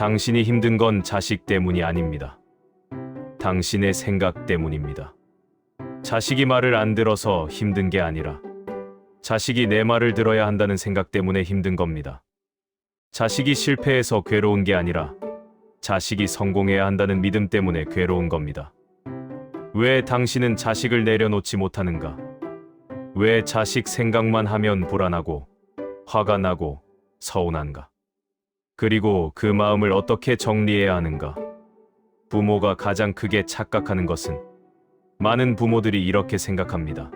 당신이 힘든 건 자식 때문이 아닙니다. 당신의 생각 때문입니다. 자식이 말을 안 들어서 힘든 게 아니라 자식이 내 말을 들어야 한다는 생각 때문에 힘든 겁니다. 자식이 실패해서 괴로운 게 아니라 자식이 성공해야 한다는 믿음 때문에 괴로운 겁니다. 왜 당신은 자식을 내려놓지 못하는가? 왜 자식 생각만 하면 불안하고 화가 나고 서운한가? 그리고 그 마음을 어떻게 정리해야 하는가? 부모가 가장 크게 착각하는 것은 많은 부모들이 이렇게 생각합니다.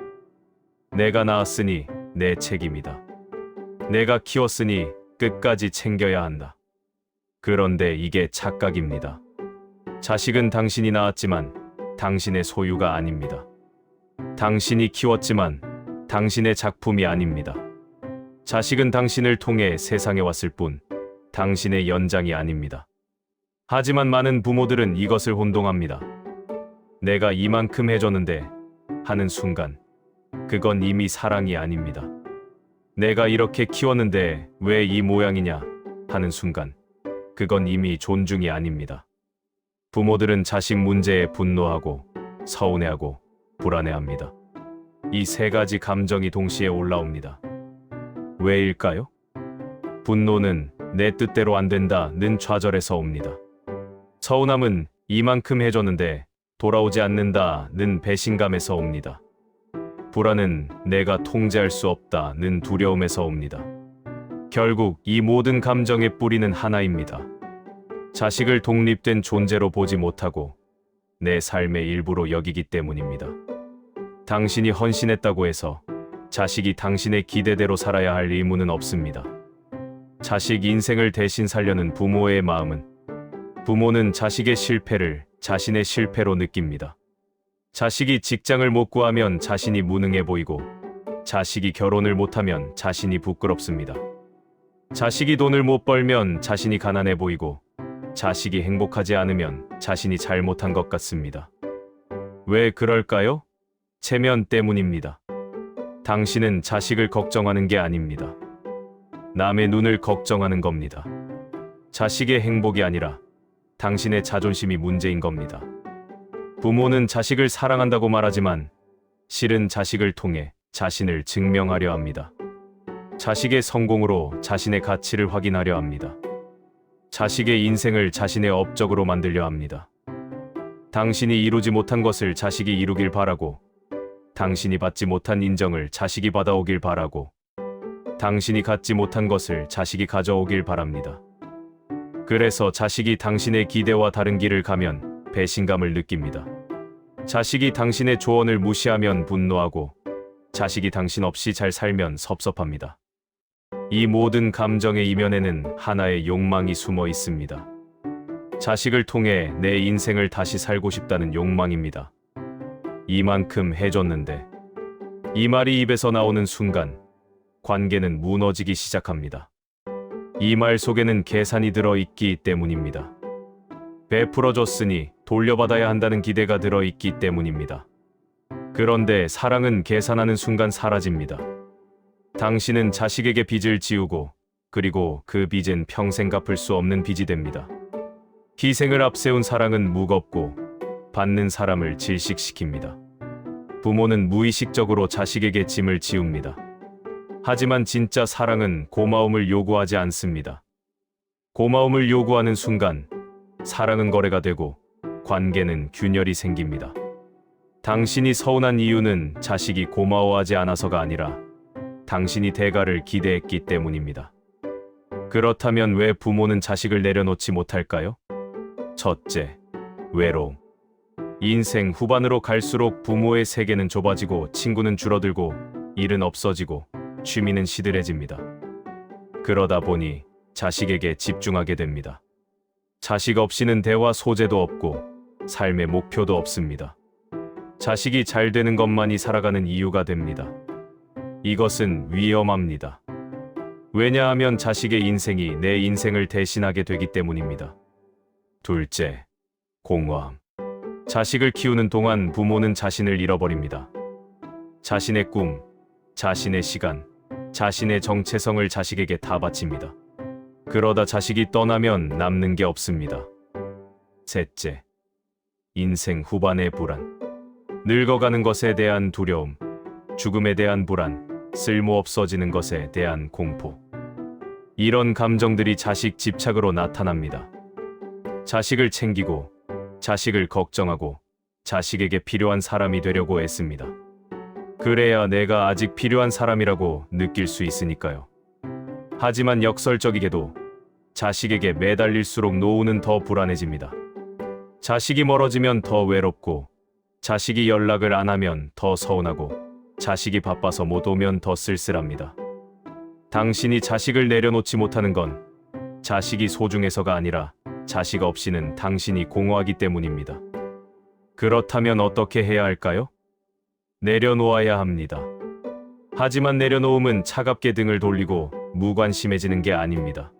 내가 낳았으니 내 책임이다. 내가 키웠으니 끝까지 챙겨야 한다. 그런데 이게 착각입니다. 자식은 당신이 낳았지만 당신의 소유가 아닙니다. 당신이 키웠지만 당신의 작품이 아닙니다. 자식은 당신을 통해 세상에 왔을 뿐 당신의 연장이 아닙니다. 하지만 많은 부모들은 이것을 혼동합니다. 내가 이만큼 해줬는데 하는 순간 그건 이미 사랑이 아닙니다. 내가 이렇게 키웠는데 왜 이 모양이냐 하는 순간 그건 이미 존중이 아닙니다. 부모들은 자식 문제에 분노하고 서운해하고 불안해합니다. 이 세 가지 감정이 동시에 올라옵니다. 왜일까요? 분노는 내 뜻대로 안 된다는 좌절에서 옵니다. 서운함은 이만큼 해줬는데 돌아오지 않는다는 배신감에서 옵니다. 불안은 내가 통제할 수 없다는 두려움에서 옵니다. 결국 이 모든 감정의 뿌리는 하나입니다. 자식을 독립된 존재로 보지 못하고 내 삶의 일부로 여기기 때문입니다. 당신이 헌신했다고 해서 자식이 당신의 기대대로 살아야 할 의무는 없습니다. 자식 인생을 대신 살려는 부모의 마음은 부모는 자식의 실패를 자신의 실패로 느낍니다. 자식이 직장을 못 구하면 자신이 무능해 보이고 자식이 결혼을 못하면 자신이 부끄럽습니다. 자식이 돈을 못 벌면 자신이 가난해 보이고 자식이 행복하지 않으면 자신이 잘못한 것 같습니다. 왜 그럴까요? 체면 때문입니다. 당신은 자식을 걱정하는 게 아닙니다. 남의 눈을 걱정하는 겁니다. 자식의 행복이 아니라 당신의 자존심이 문제인 겁니다. 부모는 자식을 사랑한다고 말하지만 실은 자식을 통해 자신을 증명하려 합니다. 자식의 성공으로 자신의 가치를 확인하려 합니다. 자식의 인생을 자신의 업적으로 만들려 합니다. 당신이 이루지 못한 것을 자식이 이루길 바라고, 당신이 받지 못한 인정을 자식이 받아오길 바라고, 당신이 갖지 못한 것을 자식이 가져오길 바랍니다. 그래서 자식이 당신의 기대와 다른 길을 가면 배신감을 느낍니다. 자식이 당신의 조언을 무시하면 분노하고, 자식이 당신 없이 잘 살면 섭섭합니다. 이 모든 감정의 이면에는 하나의 욕망이 숨어 있습니다. 자식을 통해 내 인생을 다시 살고 싶다는 욕망입니다. 이만큼 해줬는데, 이 말이 입에서 나오는 순간 관계는 무너지기 시작합니다. 이 말 속에는 계산이 들어있기 때문입니다. 베풀어줬으니 돌려받아야 한다는 기대가 들어있기 때문입니다. 그런데 사랑은 계산하는 순간 사라집니다. 당신은 자식에게 빚을 지우고 그리고 그 빚은 평생 갚을 수 없는 빚이 됩니다. 희생을 앞세운 사랑은 무겁고 받는 사람을 질식시킵니다. 부모는 무의식적으로 자식에게 짐을 지웁니다. 하지만 진짜 사랑은 고마움을 요구하지 않습니다. 고마움을 요구하는 순간 사랑은 거래가 되고 관계는 균열이 생깁니다. 당신이 서운한 이유는 자식이 고마워하지 않아서가 아니라 당신이 대가를 기대했기 때문입니다. 그렇다면 왜 부모는 자식을 내려놓지 못할까요? 첫째, 외로움. 인생 후반으로 갈수록 부모의 세계는 좁아지고 친구는 줄어들고 일은 없어지고 취미는 시들해집니다. 그러다 보니 자식에게 집중하게 됩니다. 자식 없이는 대화 소재도 없고 삶의 목표도 없습니다. 자식이 잘 되는 것만이 살아가는 이유가 됩니다. 이것은 위험합니다. 왜냐하면 자식의 인생이 내 인생을 대신하게 되기 때문입니다. 둘째, 공허함. 자식을 키우는 동안 부모는 자신을 잃어버립니다. 자신의 꿈, 자신의 시간, 자신의 정체성을 자식에게 다 바칩니다. 그러다 자식이 떠나면 남는 게 없습니다. 셋째, 인생 후반의 불안. 늙어가는 것에 대한 두려움, 죽음에 대한 불안, 쓸모없어지는 것에 대한 공포. 이런 감정들이 자식 집착으로 나타납니다. 자식을 챙기고, 자식을 걱정하고, 자식에게 필요한 사람이 되려고 애씁니다. 그래야 내가 아직 필요한 사람이라고 느낄 수 있으니까요. 하지만 역설적이게도 자식에게 매달릴수록 노후는 더 불안해집니다. 자식이 멀어지면 더 외롭고, 자식이 연락을 안 하면 더 서운하고, 자식이 바빠서 못 오면 더 쓸쓸합니다. 당신이 자식을 내려놓지 못하는 건 자식이 소중해서가 아니라 자식 없이는 당신이 공허하기 때문입니다. 그렇다면 어떻게 해야 할까요? 내려놓아야 합니다. 하지만 내려놓음은 차갑게 등을 돌리고 무관심해지는 게 아닙니다.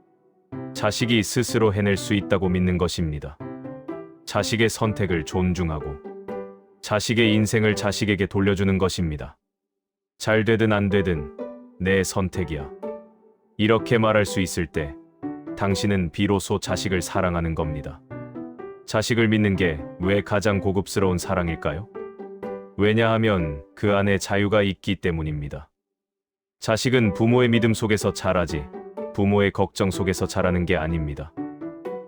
자식이 스스로 해낼 수 있다고 믿는 것입니다. 자식의 선택을 존중하고 자식의 인생을 자식에게 돌려주는 것입니다. 잘 되든 안 되든 내 선택이야. 이렇게 말할 수 있을 때 당신은 비로소 자식을 사랑하는 겁니다. 자식을 믿는 게 왜 가장 고급스러운 사랑일까요? 왜냐하면 그 안에 자유가 있기 때문입니다. 자식은 부모의 믿음 속에서 자라지 부모의 걱정 속에서 자라는 게 아닙니다.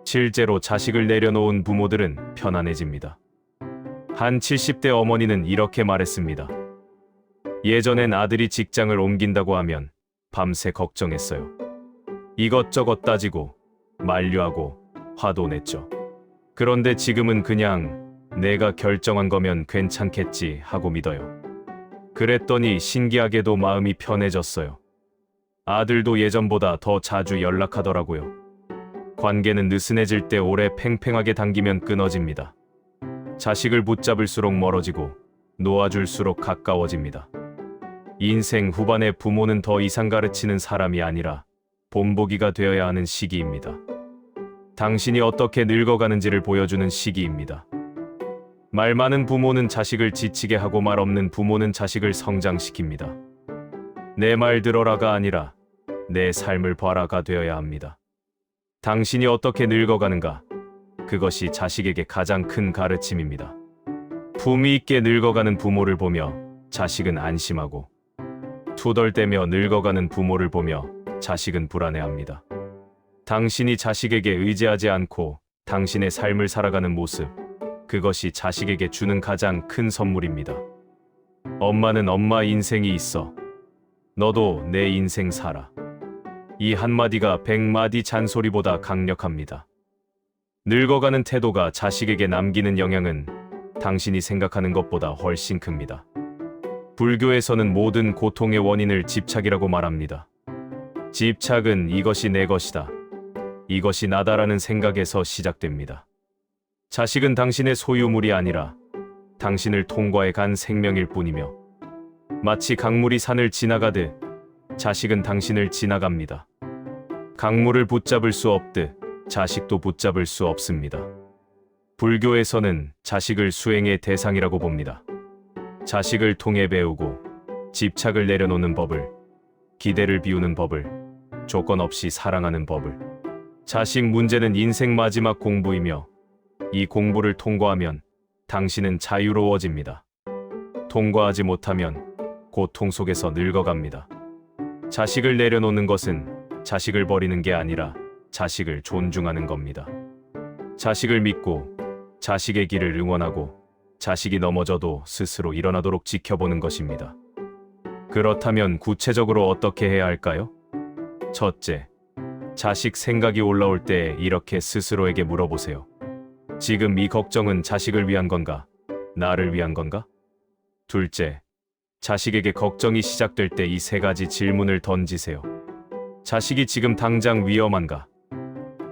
실제로 자식을 내려놓은 부모들은 편안해집니다. 한 70대 어머니는 이렇게 말했습니다. 예전엔 아들이 직장을 옮긴다고 하면 밤새 걱정했어요. 이것저것 따지고 만류하고 화도 냈죠. 그런데 지금은 그냥 내가 결정한 거면 괜찮겠지 하고 믿어요. 그랬더니 신기하게도 마음이 편해졌어요. 아들도 예전보다 더 자주 연락하더라고요. 관계는 느슨해질 때 오래 팽팽하게 당기면 끊어집니다. 자식을 붙잡을수록 멀어지고 놓아줄수록 가까워집니다. 인생 후반의 부모는 더 이상 가르치는 사람이 아니라 본보기가 되어야 하는 시기입니다. 당신이 어떻게 늙어가는지를 보여주는 시기입니다. 말 많은 부모는 자식을 지치게 하고 말 없는 부모는 자식을 성장시킵니다. 내 말 들어라가 아니라 내 삶을 봐라가 되어야 합니다. 당신이 어떻게 늙어가는가? 그것이 자식에게 가장 큰 가르침입니다. 품위 있게 늙어가는 부모를 보며 자식은 안심하고 투덜대며 늙어가는 부모를 보며 자식은 불안해합니다. 당신이 자식에게 의지하지 않고 당신의 삶을 살아가는 모습, 그것이 자식에게 주는 가장 큰 선물입니다. 엄마는 엄마 인생이 있어. 너도 내 인생 살아. 이 한마디가 100마디 잔소리보다 강력합니다. 늙어가는 태도가 자식에게 남기는 영향은 당신이 생각하는 것보다 훨씬 큽니다. 불교에서는 모든 고통의 원인을 집착이라고 말합니다. 집착은 이것이 내 것이다. 이것이 나다라는 생각에서 시작됩니다. 자식은 당신의 소유물이 아니라 당신을 통과해 간 생명일 뿐이며 마치 강물이 산을 지나가듯 자식은 당신을 지나갑니다. 강물을 붙잡을 수 없듯 자식도 붙잡을 수 없습니다. 불교에서는 자식을 수행의 대상이라고 봅니다. 자식을 통해 배우고 집착을 내려놓는 법을, 기대를 비우는 법을, 조건 없이 사랑하는 법을. 자식 문제는 인생 마지막 공부이며 이 공부를 통과하면 당신은 자유로워집니다. 통과하지 못하면 고통 속에서 늙어갑니다. 자식을 내려놓는 것은 자식을 버리는 게 아니라 자식을 존중하는 겁니다. 자식을 믿고 자식의 길을 응원하고 자식이 넘어져도 스스로 일어나도록 지켜보는 것입니다. 그렇다면 구체적으로 어떻게 해야 할까요? 첫째, 자식 생각이 올라올 때 이렇게 스스로에게 물어보세요. 지금 이 걱정은 자식을 위한 건가? 나를 위한 건가? 둘째, 자식에게 걱정이 시작될 때 이 세 가지 질문을 던지세요. 자식이 지금 당장 위험한가?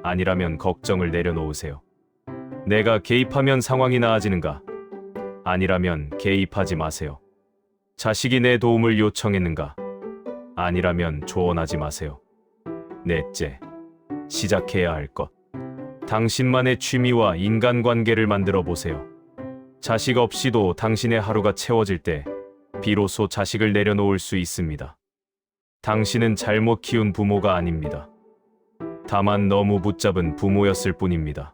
아니라면 걱정을 내려놓으세요. 내가 개입하면 상황이 나아지는가? 아니라면 개입하지 마세요. 자식이 내 도움을 요청했는가? 아니라면 조언하지 마세요. 넷째, 시작해야 할 것. 당신만의 취미와 인간관계를 만들어 보세요. 자식 없이도 당신의 하루가 채워질 때 비로소 자식을 내려놓을 수 있습니다. 당신은 잘못 키운 부모가 아닙니다. 다만 너무 붙잡은 부모였을 뿐입니다.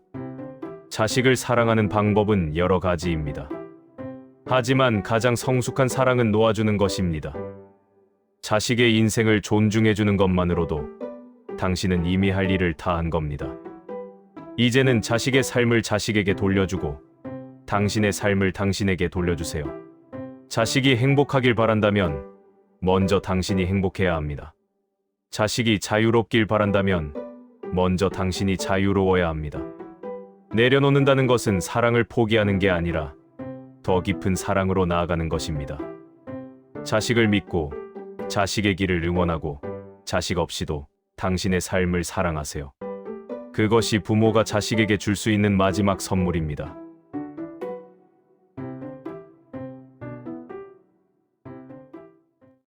자식을 사랑하는 방법은 여러 가지입니다. 하지만 가장 성숙한 사랑은 놓아주는 것입니다. 자식의 인생을 존중해주는 것만으로도 당신은 이미 할 일을 다 한 겁니다. 이제는 자식의 삶을 자식에게 돌려주고 당신의 삶을 당신에게 돌려주세요. 자식이 행복하길 바란다면 먼저 당신이 행복해야 합니다. 자식이 자유롭길 바란다면 먼저 당신이 자유로워야 합니다. 내려놓는다는 것은 사랑을 포기하는 게 아니라 더 깊은 사랑으로 나아가는 것입니다. 자식을 믿고 자식의 길을 응원하고 자식 없이도 당신의 삶을 사랑하세요. 그것이 부모가 자식에게 줄 수 있는 마지막 선물입니다.